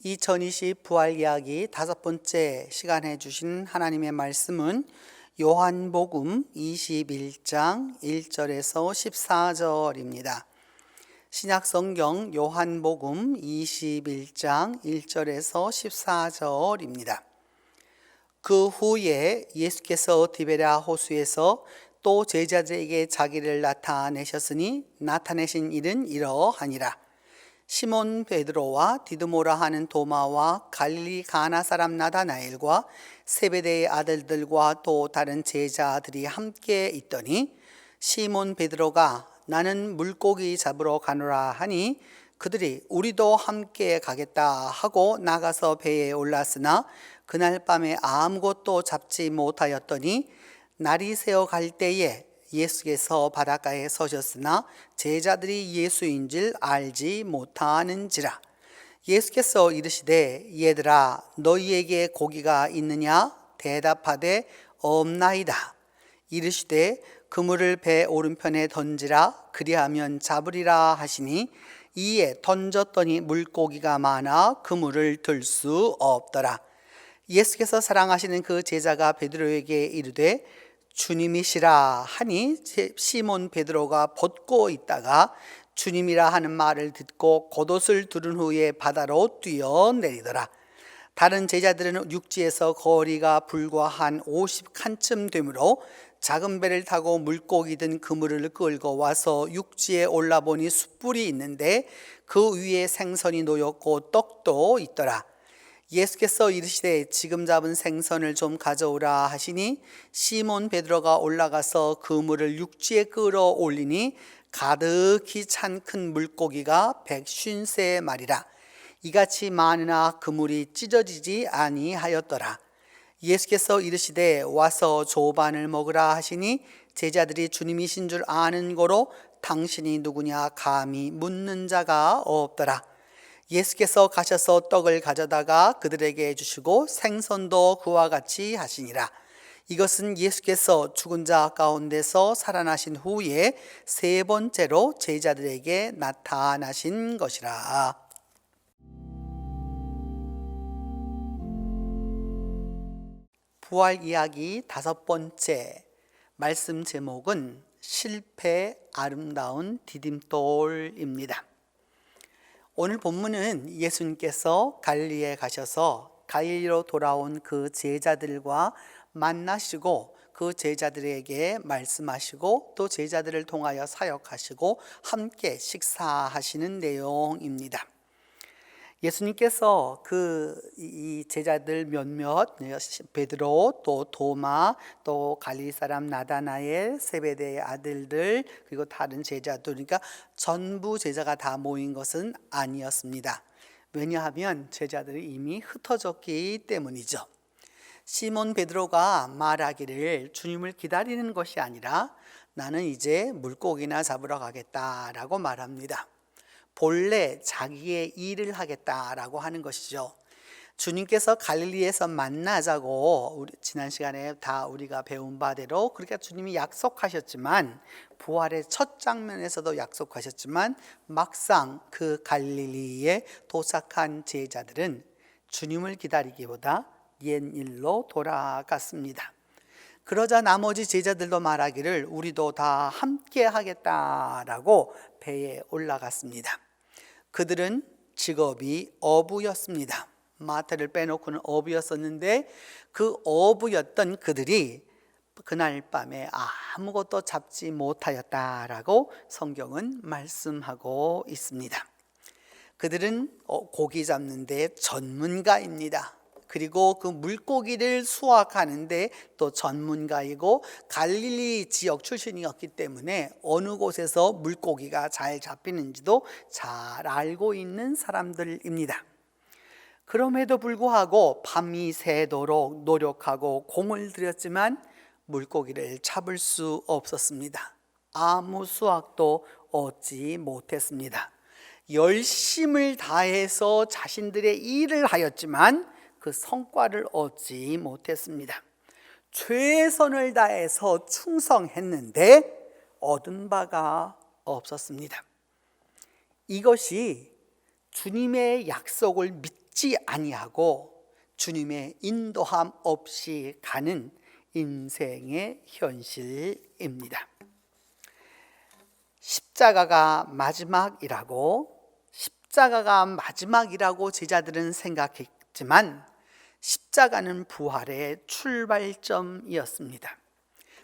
2020 부활 이야기 5번째 시간에 주신 하나님의 말씀은 요한복음 21장 1절에서 14절입니다. 신약성경 요한복음 21장 1절에서 14절입니다. 그 후에 예수께서 디베랴 호수에서 또 제자들에게 자기를 나타내셨으니 나타내신 일은 이러하니라. 시몬 베드로와 디드모라 하는 도마와 갈릴리 가나 사람 나다나엘과 세베대의 아들들과 또 다른 제자들이 함께 있더니 시몬 베드로가 나는 물고기 잡으러 가노라 하니 그들이 우리도 함께 가겠다 하고 나가서 배에 올랐으나 그날 밤에 아무것도 잡지 못하였더니 날이 새어 갈 때에 예수께서 바닷가에 서셨으나 제자들이 예수인 줄 알지 못하는지라. 예수께서 이르시되 얘들아 너희에게 고기가 있느냐? 대답하되 없나이다. 이르시되 그물을 배 오른편에 던지라 그리하면 잡으리라 하시니 이에 던졌더니 물고기가 많아 그물을 들 수 없더라. 예수께서 사랑하시는 그 제자가 베드로에게 이르되 주님이시라 하니 시몬 베드로가 벗고 있다가 주님이라 하는 말을 듣고 겉옷을 두른 후에 바다로 뛰어내리더라. 다른 제자들은 육지에서 거리가 불과 한 50칸쯤 되므로 작은 배를 타고 물고기 든 그물을 끌고 와서 육지에 올라보니 숯불이 있는데 그 위에 생선이 놓였고 떡도 있더라. 예수께서 이르시되 지금 잡은 생선을 좀 가져오라 하시니 시몬 베드로가 올라가서 그물을 육지에 끌어올리니 가득히 찬 큰 물고기가 153마리라. 이같이 많으나 그물이 찢어지지 아니하였더라. 예수께서 이르시되 와서 조반을 먹으라 하시니 제자들이 주님이신 줄 아는 고로 당신이 누구냐 감히 묻는 자가 없더라. 예수께서 가셔서 떡을 가져다가 그들에게 주시고 생선도 그와 같이 하시니라. 이것은 예수께서 죽은 자 가운데서 살아나신 후에 세 번째로 제자들에게 나타나신 것이라. 부활 이야기 5번째 말씀 제목은 실패 아름다운 디딤돌입니다. 오늘 본문은 예수님께서 갈릴리에 가셔서 갈릴리로 돌아온 그 제자들과 만나시고 그 제자들에게 말씀하시고 또 제자들을 통하여 사역하시고 함께 식사하시는 내용입니다. 예수님께서 이 제자들 몇몇 베드로 또 도마 또 갈릴리 사람 나다나엘 세베대의 아들들 그리고 다른 제자들 그러니까 전부 제자가 다 모인 것은 아니었습니다. 왜냐하면 제자들이 이미 흩어졌기 때문이죠. 시몬 베드로가 말하기를 주님을 기다리는 것이 아니라 나는 이제 물고기나 잡으러 가겠다라고 말합니다. 본래 자기의 일을 하겠다라고 하는 것이죠. 주님께서 갈릴리에서 만나자고 지난 시간에 다 우리가 배운 바대로 그렇게 주님이 약속하셨지만 부활의 첫 장면에서도 약속하셨지만 막상 그 갈릴리에 도착한 제자들은 주님을 기다리기보다 옛 일로 돌아갔습니다. 그러자 나머지 제자들도 말하기를 우리도 다 함께 하겠다라고 배에 올라갔습니다. 그들은 직업이 어부였습니다. 마태를 빼놓고는 어부였었는데 그 어부였던 그들이 그날 밤에 아무것도 잡지 못하였다라고 성경은 말씀하고 있습니다. 그들은 고기 잡는 데 전문가입니다. 그리고 그 물고기를 수확하는데 또 전문가이고 갈릴리 지역 출신이었기 때문에 어느 곳에서 물고기가 잘 잡히는지도 잘 알고 있는 사람들입니다. 그럼에도 불구하고 밤이 새도록 노력하고 공을 들였지만 물고기를 잡을 수 없었습니다. 아무 수확도 얻지 못했습니다. 열심을 다해서 자신들의 일을 하였지만 그 성과를 얻지 못했습니다. 최선을 다해서 충성했는데 얻은 바가 없었습니다. 이것이 주님의 약속을 믿지 듣지 아니하고 주님의 인도함 없이 가는 인생의 현실입니다. 십자가가 마지막이라고 제자들은 생각했지만 십자가는 부활의 출발점이었습니다.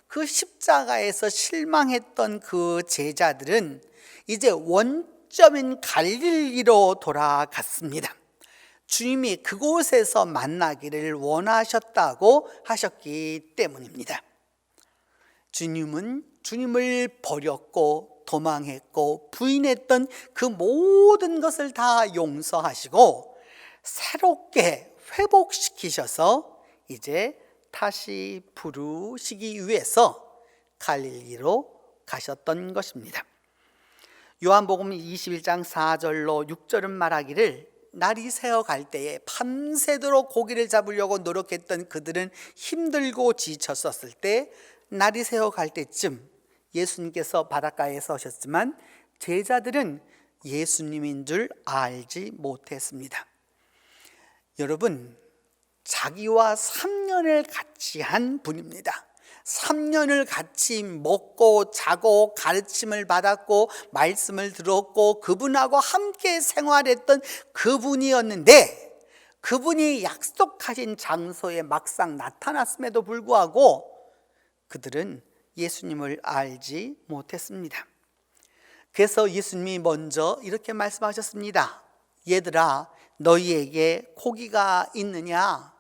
그 십자가에서 실망했던 그 제자들은 이제 원점인 갈릴리로 돌아갔습니다. 주님이 그곳에서 만나기를 원하셨다고 하셨기 때문입니다. 주님을 버렸고 도망했고 부인했던 그 모든 것을 다 용서하시고 새롭게 회복시키셔서 이제 다시 부르시기 위해서 갈릴리로 가셨던 것입니다. 요한복음 21장 4절로 6절은 말하기를 날이 새어 갈 때에 밤새도록 고기를 잡으려고 노력했던 그들은 힘들고 지쳤었을 때, 날이 새어 갈 때쯤 예수님께서 바닷가에 서셨지만 제자들은 예수님인 줄 알지 못했습니다. 여러분, 자기와 3년을 같이 한 분입니다. 3년을 같이 먹고 자고 가르침을 받았고 말씀을 들었고 그분하고 함께 생활했던 그분이었는데, 그분이 약속하신 장소에 막상 나타났음에도 불구하고 그들은 예수님을 알지 못했습니다. 그래서 예수님이 먼저 이렇게 말씀하셨습니다. 얘들아, 너희에게 고기가 있느냐?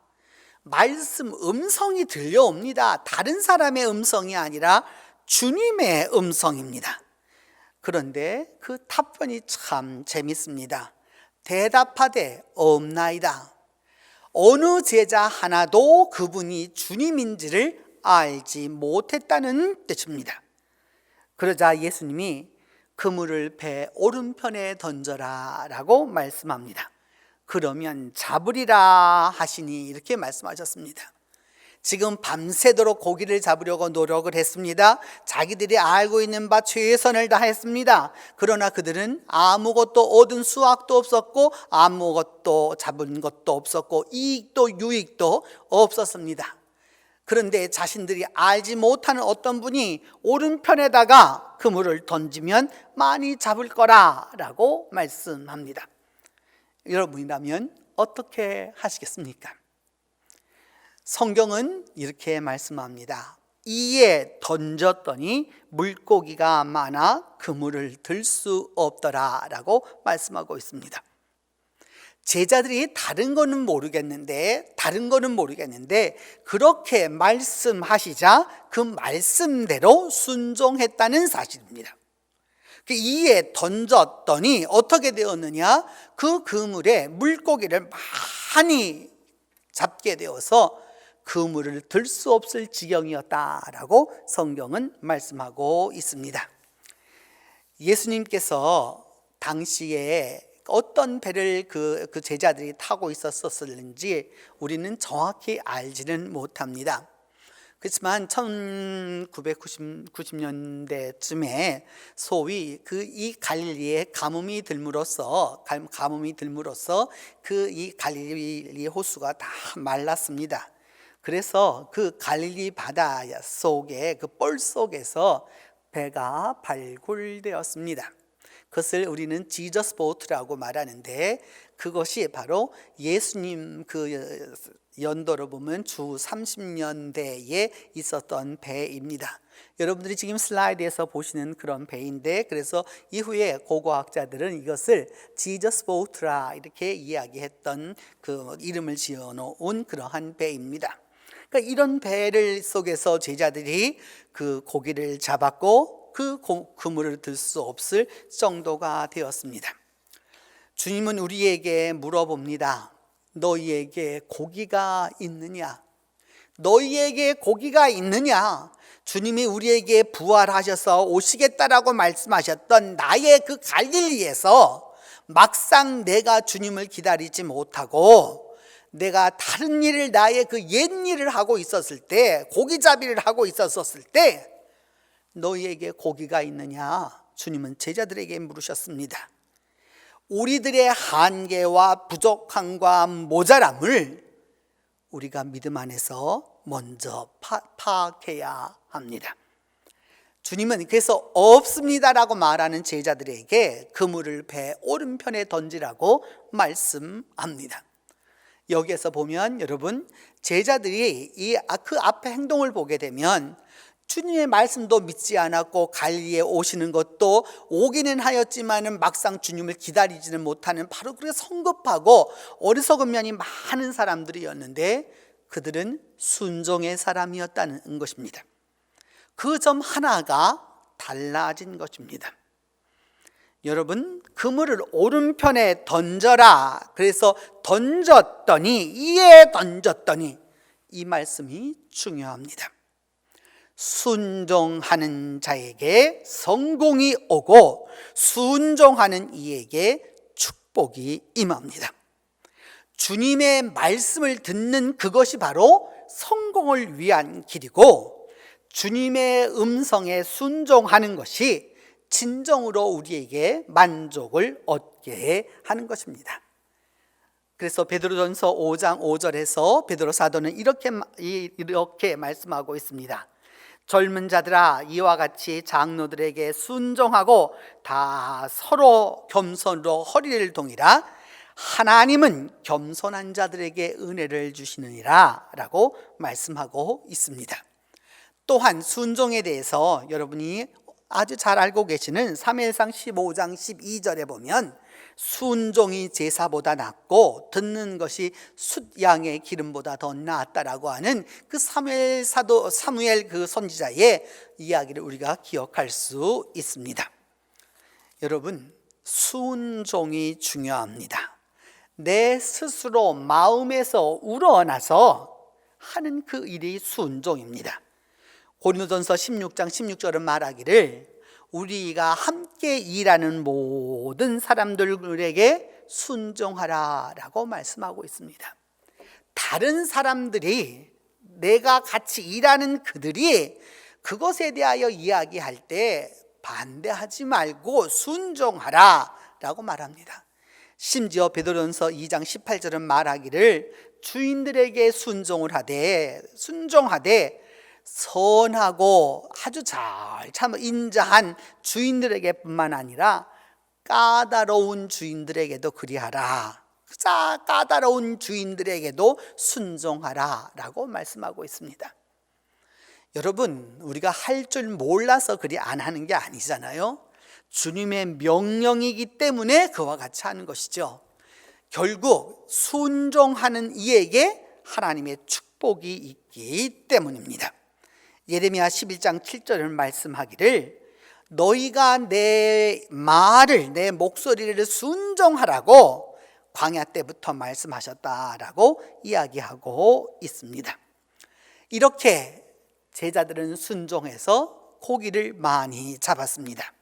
말씀 음성이 들려옵니다. 다른 사람의 음성이 아니라 주님의 음성입니다. 그런데 그 답변이 참 재밌습니다. 대답하되 없나이다. 어느 제자 하나도 그분이 주님인지를 알지 못했다는 뜻입니다. 그러자 예수님이 그물을 배 오른편에 던져라 라고 말씀합니다. 그러면 잡으리라 하시니 이렇게 말씀하셨습니다. 지금 밤새도록 고기를 잡으려고 노력을 했습니다. 자기들이 알고 있는 바 최선을 다했습니다. 그러나 그들은 아무것도 얻은 수확도 없었고 아무것도 잡은 것도 없었고 이익도 유익도 없었습니다. 그런데 자신들이 알지 못하는 어떤 분이 오른편에다가 그물을 던지면 많이 잡을 거라라고 말씀합니다. 여러분이라면 어떻게 하시겠습니까? 성경은 이렇게 말씀합니다. 이에 던졌더니 물고기가 많아 그물을 들 수 없더라 라고 말씀하고 있습니다. 제자들이 다른 거는 모르겠는데 그렇게 말씀하시자 그 말씀대로 순종했다는 사실입니다. 이에 던졌더니 어떻게 되었느냐? 그 그물에 물고기를 많이 잡게 되어서 그물을 들 수 없을 지경이었다라고 성경은 말씀하고 있습니다. 예수님께서 당시에 어떤 배를 그 제자들이 타고 있었는지 우리는 정확히 알지는 못합니다. 그렇지만 1990년대쯤에 소위 이 갈릴리에 가뭄이 들므로써 그 이 갈릴리 호수가 다 말랐습니다. 그래서 그 갈릴리 바다 속에 그 뻘 속에서 배가 발굴되었습니다. 그것을 우리는 지저스 보트라고 말하는데, 그것이 바로 예수님 그 연도로 보면 주 30년대에 있었던 배입니다. 여러분들이 지금 슬라이드에서 보시는 그런 배인데, 그래서 이후에 고고학자들은 이것을 지저스 보트라 이렇게 이야기했던 그 이름을 지어놓은 그러한 배입니다. 그러니까 이런 배를 속에서 제자들이 그 고기를 잡았고 그 그물을 들 수 없을 정도가 되었습니다. 주님은 우리에게 물어봅니다. 너희에게 고기가 있느냐? 너희에게 고기가 있느냐? 주님이 우리에게 부활하셔서 오시겠다라고 말씀하셨던 나의 그 갈릴리에서 막상 내가 주님을 기다리지 못하고 내가 다른 일을, 나의 그 옛 일을 하고 있었을 때, 고기잡이를 하고 있었을 때 너희에게 고기가 있느냐? 주님은 제자들에게 물으셨습니다. 우리들의 한계와 부족함과 모자람을 우리가 믿음 안에서 먼저 파악해야 합니다. 주님은 그래서 없습니다라고 말하는 제자들에게 그물을 배 오른편에 던지라고 말씀합니다. 여기에서 보면 여러분, 제자들이 그 앞에 행동을 보게 되면 주님의 말씀도 믿지 않았고 갈릴리에 오시는 것도 오기는 하였지만은 막상 주님을 기다리지는 못하는 바로 그렇게 성급하고 어리석은 면이 많은 사람들이었는데 그들은 순종의 사람이었다는 것입니다. 그 점 하나가 달라진 것입니다. 여러분, 그물을 오른편에 던져라. 그래서 던졌더니, 이에 던졌더니, 이 말씀이 중요합니다. 순종하는 자에게 성공이 오고 순종하는 이에게 축복이 임합니다. 주님의 말씀을 듣는 그것이 바로 성공을 위한 길이고, 주님의 음성에 순종하는 것이 진정으로 우리에게 만족을 얻게 하는 것입니다. 그래서 베드로전서 5장 5절에서 베드로 사도는 이렇게 말씀하고 있습니다. 젊은 자들아, 이와 같이 장로들에게 순종하고 다 서로 겸손으로 허리를 동이라. 하나님은 겸손한 자들에게 은혜를 주시느니라 라고 말씀하고 있습니다. 또한 순종에 대해서 여러분이 아주 잘 알고 계시는 사무엘상 15장 12절에 보면 순종이 제사보다 낫고 듣는 것이 숫양의 기름보다 더 낫다라고 하는 그 사무엘 그 선지자의 이야기를 우리가 기억할 수 있습니다. 여러분, 순종이 중요합니다. 내 스스로 마음에서 우러나서 하는 그 일이 순종입니다. 고린도전서 16장 16절은 말하기를 우리가 함께 일하는 모든 사람들에게 순종하라 라고 말씀하고 있습니다. 다른 사람들이, 내가 같이 일하는 그들이 그것에 대하여 이야기할 때 반대하지 말고 순종하라 라고 말합니다. 심지어 베드로전서 2장 18절은 말하기를 주인들에게 순종하되 선하고 아주 참 인자한 주인들에게 뿐만 아니라 까다로운 주인들에게도 그리하라. 까다로운 주인들에게도 순종하라 라고 말씀하고 있습니다. 여러분, 우리가 할 줄 몰라서 그리 안 하는 게 아니잖아요. 주님의 명령이기 때문에 그와 같이 하는 것이죠. 결국 순종하는 이에게 하나님의 축복이 있기 때문입니다. 예레미야 11장 7절을 말씀하기를 너희가 내 말을, 내 목소리를 순종하라고 광야 때부터 말씀하셨다라고 이야기하고 있습니다. 이렇게 제자들은 순종해서 고기를 많이 잡았습니다.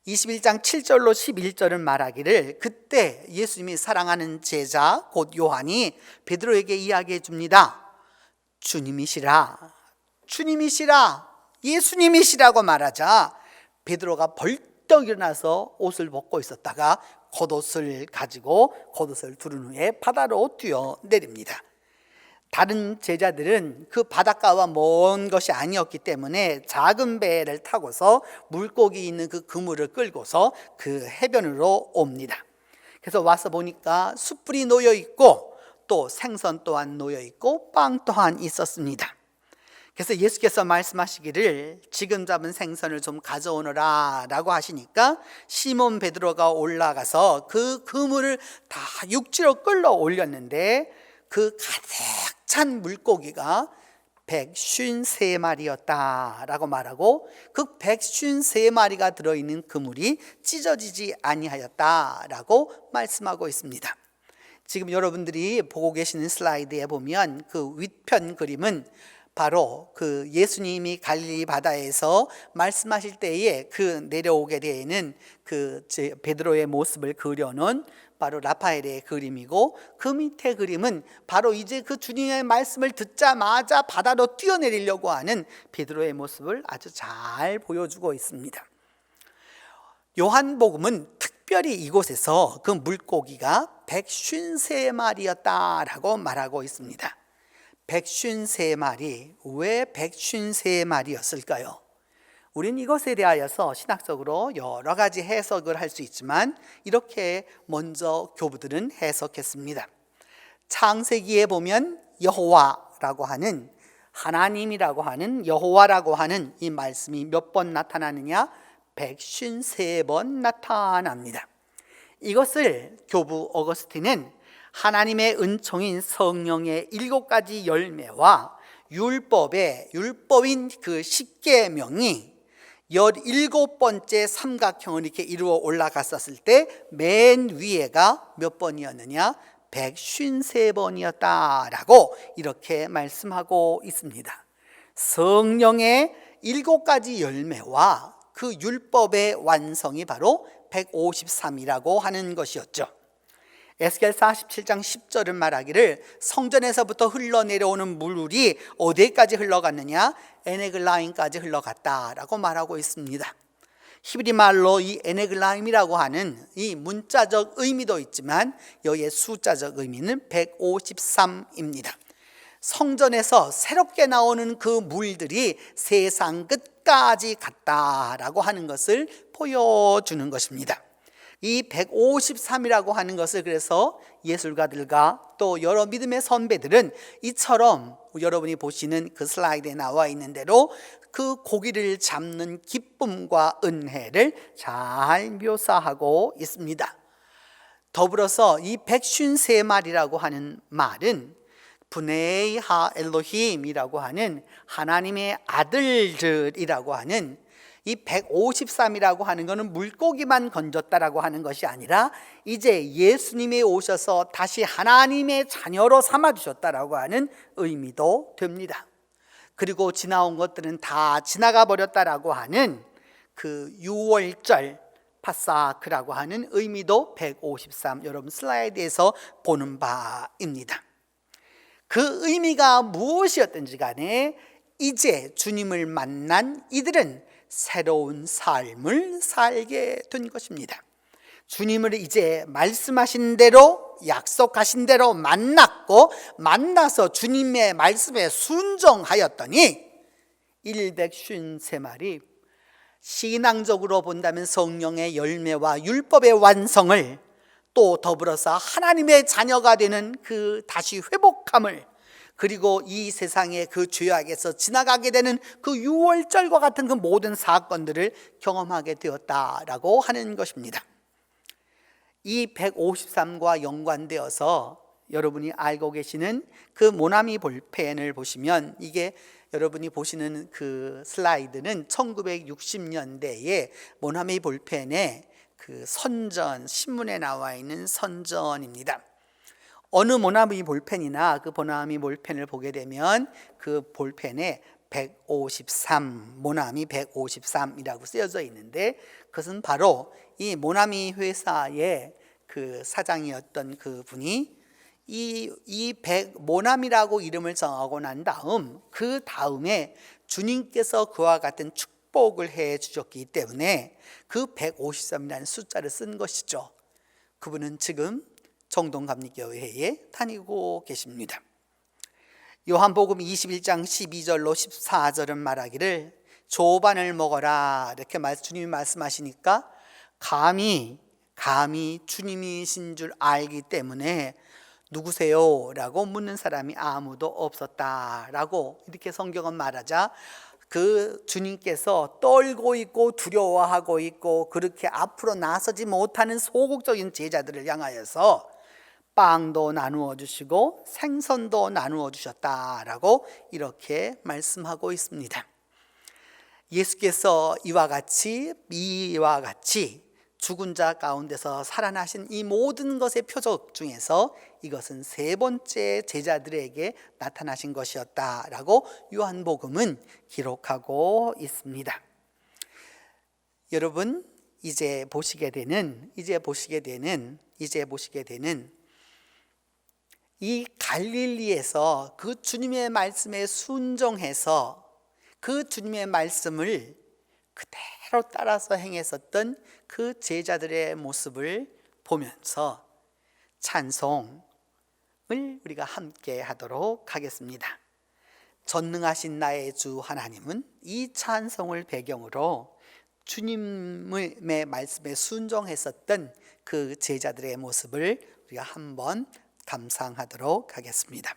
21장 7절로 11절은 말하기를 그때 예수님이 사랑하는 제자 곧 요한이 베드로에게 이야기해 줍니다. 주님이시라, 예수님이시라고 말하자 베드로가 벌떡 일어나서 옷을 벗고 있었다가 겉옷을 두른 후에 바다로 뛰어내립니다. 다른 제자들은 그 바닷가와 먼 것이 아니었기 때문에 작은 배를 타고서 물고기 있는 그 그물을 끌고서 그 해변으로 옵니다. 그래서 와서 보니까 숯불이 놓여 있고 또 생선 또한 놓여 있고 빵 또한 있었습니다. 그래서 예수께서 말씀하시기를 지금 잡은 생선을 좀 가져오너라 라고 하시니까 시몬 베드로가 올라가서 그 그물을 다 육지로 끌어 올렸는데 그 가득 찬 물고기가 153마리였다 라고 말하고 그 153마리가 들어있는 그물이 찢어지지 아니하였다 라고 말씀하고 있습니다. 지금 여러분들이 보고 계시는 슬라이드에 보면 그 윗편 그림은 바로 그 예수님이 갈릴리 바다에서 말씀하실 때에 그 내려오게 되는 그 베드로의 모습을 그려놓은 바로 라파엘의 그림이고, 그 밑에 그림은 바로 이제 그 주님의 말씀을 듣자마자 바다로 뛰어내리려고 하는 베드로의 모습을 아주 잘 보여주고 있습니다. 요한복음은 특별히 이곳에서 그 물고기가 153마리였다라고 말하고 있습니다. 153마리, 왜 153마리였을까요? 우린 이것에 대하여서 신학적으로 여러 가지 해석을 할 수 있지만 이렇게 먼저 교부들은 해석했습니다. 창세기에 보면 여호와라고 하는, 하나님이라고 하는, 여호와라고 하는 이 말씀이 몇 번 나타나느냐? 153번 나타납니다. 이것을 교부 어거스틴은 하나님의 은총인 성령의 7가지 열매와 율법인 그 10계명이 17번째 삼각형을 이렇게 이루어 올라갔었을 때 맨 위에가 몇 번이었느냐? 153번이었다라고 이렇게 말씀하고 있습니다. 성령의 7가지 열매와 그 율법의 완성이 바로 153이라고 하는 것이었죠. 에스겔 47장 10절은 말하기를 성전에서부터 흘러내려오는 물이 어디까지 흘러갔느냐? 에네글라임까지 흘러갔다라고 말하고 있습니다. 히브리 말로 이 에네글라임이라고 하는 이 문자적 의미도 있지만 여기에 숫자적 의미는 153입니다. 성전에서 새롭게 나오는 그 물들이 세상 끝까지 갔다라고 하는 것을 보여주는 것입니다. 이 153이라고 하는 것을 그래서 예술가들과 또 여러 믿음의 선배들은 이처럼 여러분이 보시는 그 슬라이드에 나와 있는 대로 그 고기를 잡는 기쁨과 은혜를 잘 묘사하고 있습니다. 더불어서 이 153마리라고 하는 말은 브네이 하 엘로힘이라고 하는 하나님의 아들들이라고 하는 이 153이라고 하는 것은 물고기만 건졌다라고 하는 것이 아니라 이제 예수님이 오셔서 다시 하나님의 자녀로 삼아주셨다라고 하는 의미도 됩니다. 그리고 지나온 것들은 다 지나가 버렸다라고 하는 그 유월절 파사크라고 하는 의미도 153 여러분 슬라이드에서 보는 바입니다. 그 의미가 무엇이었든지 간에 이제 주님을 만난 이들은 새로운 삶을 살게 된 것입니다. 주님을 이제 말씀하신 대로 약속하신 대로 만났고 만나서 주님의 말씀에 순종하였더니 153마리 신앙적으로 본다면 성령의 열매와 율법의 완성을 또 더불어서 하나님의 자녀가 되는 그 다시 회복함을 그리고 이 세상의 그 죄악에서 지나가게 되는 그 유월절과 같은 그 모든 사건들을 경험하게 되었다라고 하는 것입니다. 이 153과 연관되어서 여러분이 알고 계시는 그 모나미 볼펜을 보시면 이게 여러분이 보시는 그 슬라이드는 1960년대에 모나미 볼펜의 그 선전, 신문에 나와 있는 선전입니다. 어느 모나미 볼펜이나 그 모나미 볼펜을 보게 되면 그 볼펜에 153, 모나미 153이라고 쓰여져 있는데 그것은 바로 이 모나미 회사의 그 사장이었던 그 분이 이 모나미라고 이름을 정하고 난 다음 그 다음에 주님께서 그와 같은 축복을 해 주셨기 때문에 그 153이라는 숫자를 쓴 것이죠. 그분은 지금 정동감리교회에 다니고 계십니다. 요한복음 21장 12절로 14절은 말하기를 조반을 먹어라 이렇게 주님이 말씀하시니까 감히 주님이신 줄 알기 때문에 누구세요? 라고 묻는 사람이 아무도 없었다라고 이렇게 성경은 말하자 그 주님께서 떨고 있고 두려워하고 있고 그렇게 앞으로 나서지 못하는 소극적인 제자들을 향하여서 빵도 나누어 주시고 생선도 나누어 주셨다라고 이렇게 말씀하고 있습니다. 예수께서 이와 같이 죽은 자 가운데서 살아나신 이 모든 것의 표적 중에서 이것은 세 번째 제자들에게 나타나신 것이었다라고 요한복음은 기록하고 있습니다. 여러분 이제 보시게 되는 이 갈릴리에서 그 주님의 말씀에 순종해서 그 주님의 말씀을 그대로 따라서 행했었던 그 제자들의 모습을 보면서 찬송을 우리가 함께 하도록 하겠습니다. 전능하신 나의 주 하나님은 이 찬송을 배경으로 주님의 말씀에 순종했었던 그 제자들의 모습을 우리가 한번 감상하도록 하겠습니다.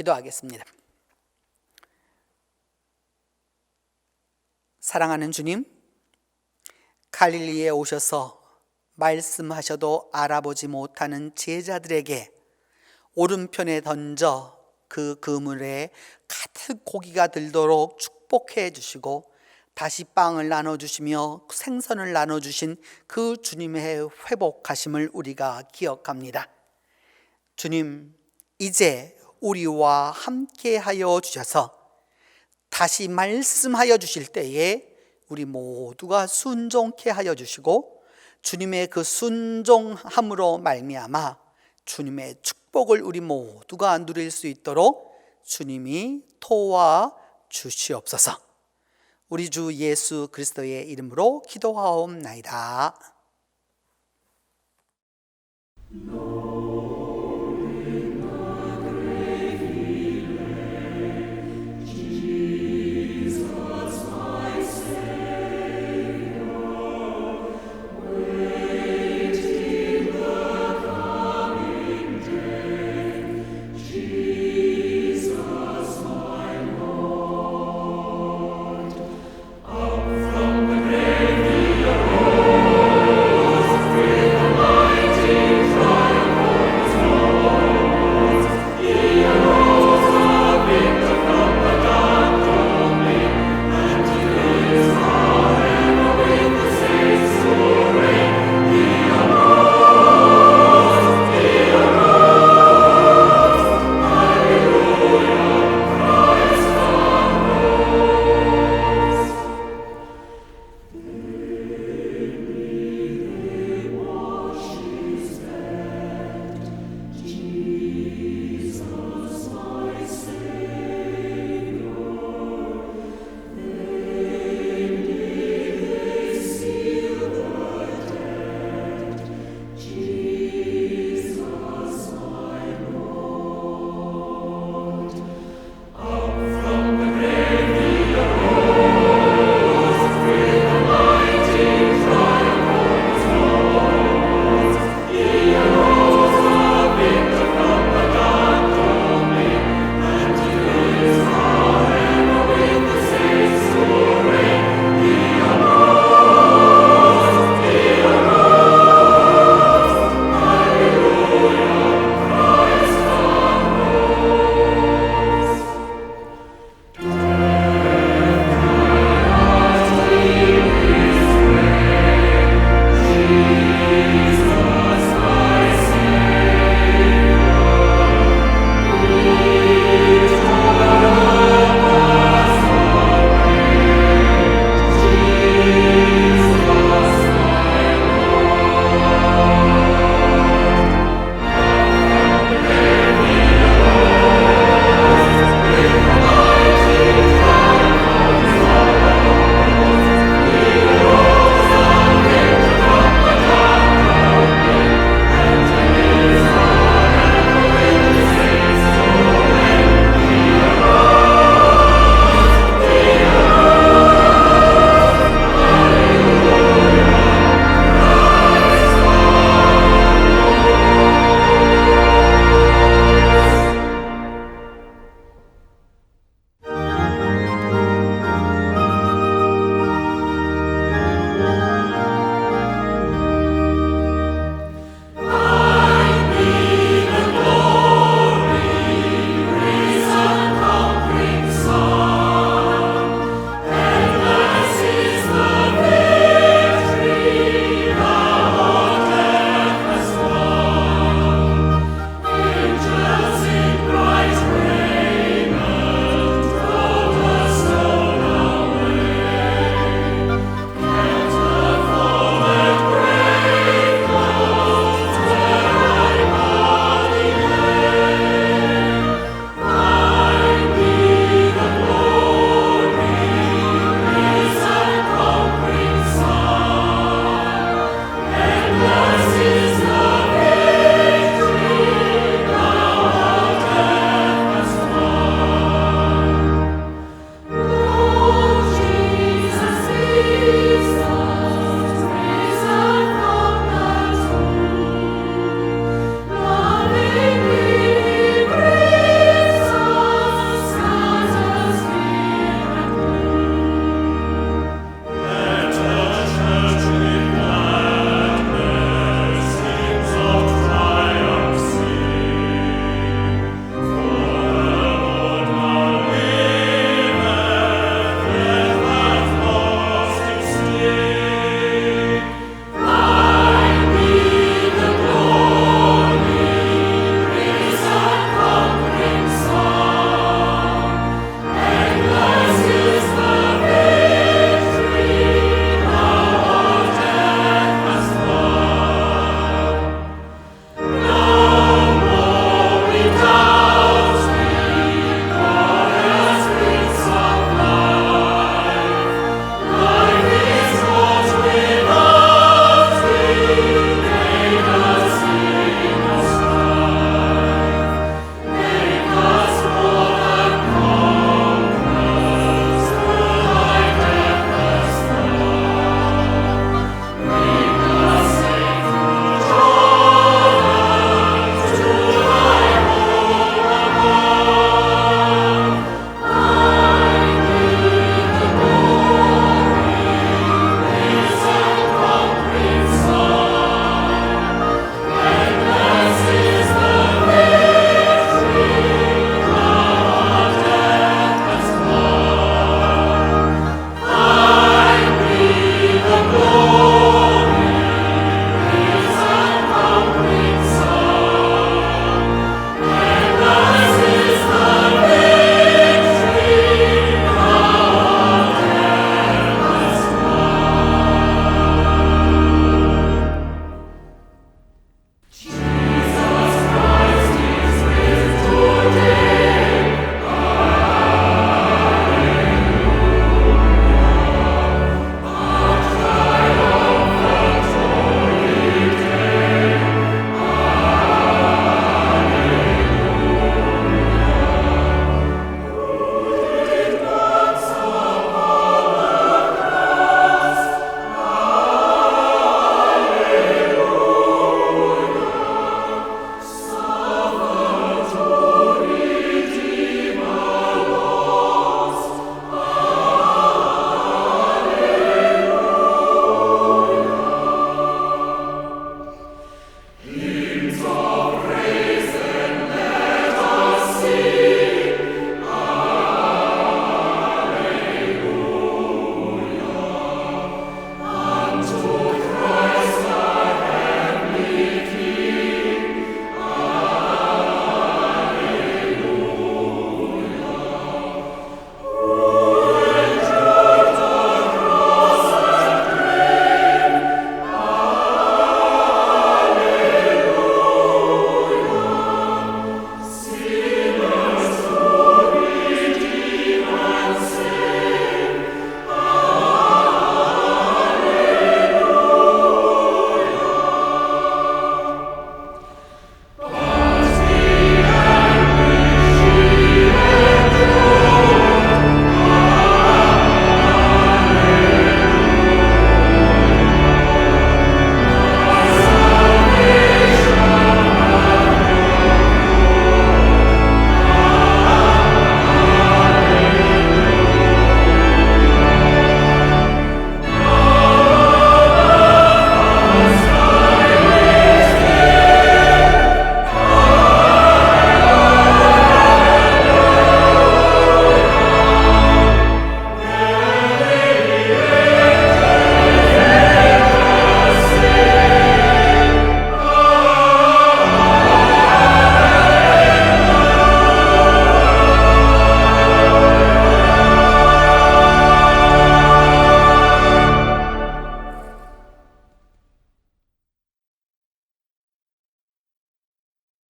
기도하겠습니다. 사랑하는 주님, 갈릴리에 오셔서 말씀하셔도 알아보지 못하는 제자들에게 오른편에 던져 그 그물에 가득 고기가 들도록 축복해 주시고 다시 빵을 나눠주시며 생선을 나눠주신 그 주님의 회복하심을 우리가 기억합니다. 주님, 이제 우리와 함께하여 주셔서 다시 말씀하여 주실 때에 우리 모두가 순종케 하여 주시고 주님의 그 순종함으로 말미암아 주님의 축복을 우리 모두가 누릴 수 있도록 주님이 도와 주시옵소서. 우리 주 예수 그리스도의 이름으로 기도하옵나이다.